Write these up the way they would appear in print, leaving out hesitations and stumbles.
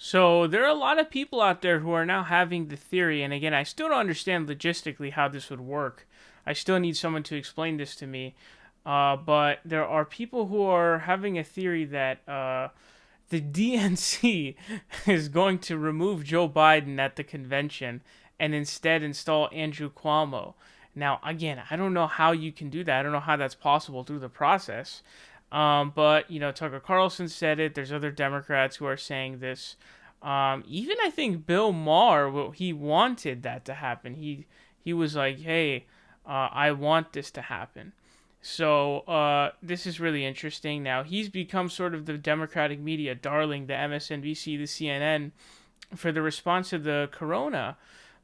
So there are a lot of people out there who are now having the theory, and again, I still don't understand logistically how this would work. I still need someone to explain this to me. But there are people who are having a theory that the DNC is going to remove Joe Biden at the convention and instead install Andrew Cuomo. Now, again, I don't know how you can do that. I don't know how that's possible through the process. But Tucker Carlson said it. There's other Democrats who are saying this. Even I think Bill Maher, he wanted that to happen. He was like, "Hey, I want this to happen." So this is really interesting. Now he's become sort of the Democratic media darling, the MSNBC, the CNN, for the response to the corona.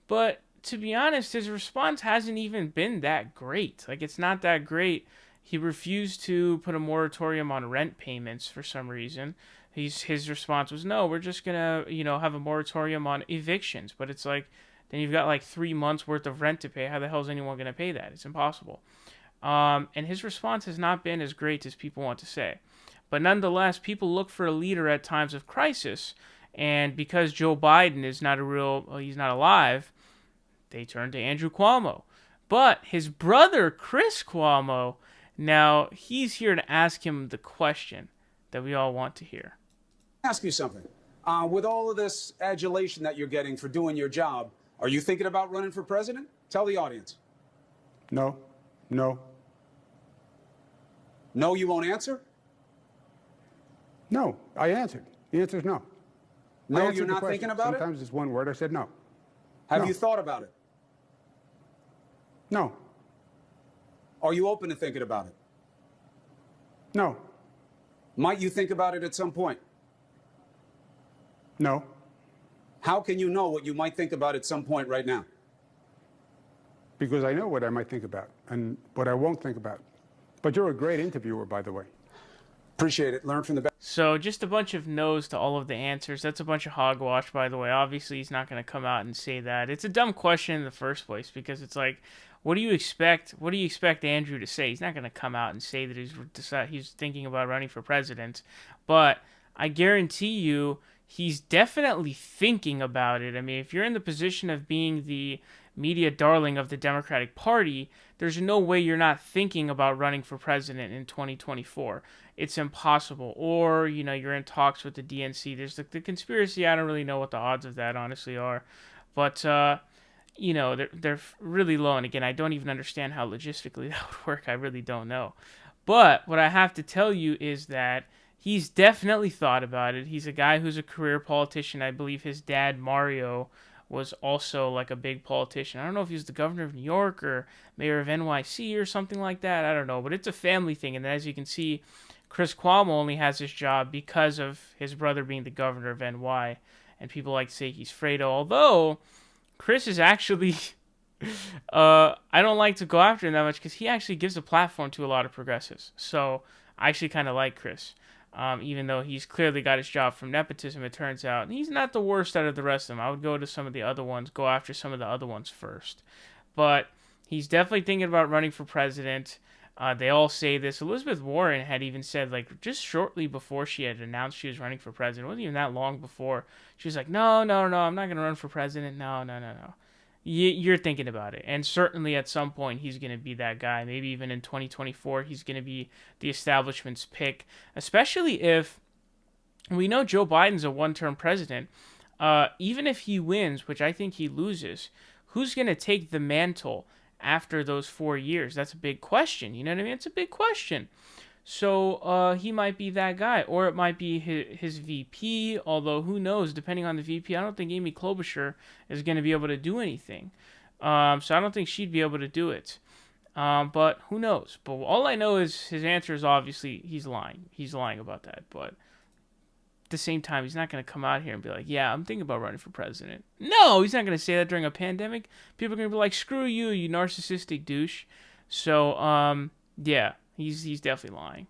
But to be honest, his response hasn't even been that great. Like, it's not that great. He refused to put a moratorium on rent payments for some reason. His response was, no, we're just gonna have a moratorium on evictions. But it's like, then you've got like 3 months worth of rent to pay. How the hell is anyone gonna pay that? It's impossible. And his response has not been as great as people want to say. But nonetheless, people look for a leader at times of crisis. And because Joe Biden is not he's not alive, they turn to Andrew Cuomo. But his brother, Chris Cuomo, now he's here to ask him the question that we all want to hear. Ask you something. With all of this adulation that you're getting for doing your job, are you thinking about running for president? Tell the audience. No. No. No, you won't answer? No. I answered. The answer is no. No, you're not thinking about it? Sometimes it's one word. I said no. Have you thought about it? No. Are you open to thinking about it? No. Might you think about it at some point? No. How can you know what you might think about at some point right now? Because I know what I might think about and what I won't think about. But you're a great interviewer, by the way. Appreciate it. Learn from the best. So just a bunch of no's to all of the answers. That's a bunch of hogwash, by the way. Obviously, he's not going to come out and say that. It's a dumb question in the first place because it's like, what do you expect? What do you expect Andrew to say? He's not going to come out and say that he's thinking about running for president. But I guarantee you, he's definitely thinking about it. I mean, if you're in the position of being the media darling of the Democratic Party, there's no way you're not thinking about running for president in 2024. It's impossible. Or, you're in talks with the DNC. There's the conspiracy. I don't really know what the odds of that honestly are. But, they're really low. And again, I don't even understand how logistically that would work. I really don't know. But what I have to tell you is that he's definitely thought about it. He's a guy who's a career politician. I believe his dad, Mario, was also like a big politician. I don't know if he was the governor of New York or mayor of NYC or something like that. I don't know. But it's a family thing. And as you can see, Chris Cuomo only has this job because of his brother being the governor of NY. And people like to say he's Fredo. Although, Chris is actually... I don't like to go after him that much because he actually gives a platform to a lot of progressives. So I actually kind of like Chris. Even though he's clearly got his job from nepotism, it turns out. And he's not the worst out of the rest of them. I would go after some of the other ones first. But he's definitely thinking about running for president. They all say this. Elizabeth Warren had even said, like, just shortly before she had announced she was running for president, it wasn't even that long before, she was like, no, I'm not going to run for president. No. You're thinking about it. And certainly at some point he's going to be that guy. Maybe even in 2024 he's going to be the establishment's pick. Especially if we know Joe Biden's a one-term president. Even if he wins, which I think he loses, who's going to take the mantle after those 4 years? That's a big question. You know what I mean? It's a big question. So he might be that guy, or it might be his VP. Although who knows? Depending on the VP, I don't think Amy Klobuchar is going to be able to do anything. So I don't think she'd be able to do it. But who knows? But all I know is his answer is obviously he's lying. He's lying about that. But at the same time, he's not going to come out here and be like, "Yeah, I'm thinking about running for president." No, he's not going to say that during a pandemic. People are going to be like, "Screw you, you narcissistic douche." So yeah. He's definitely lying.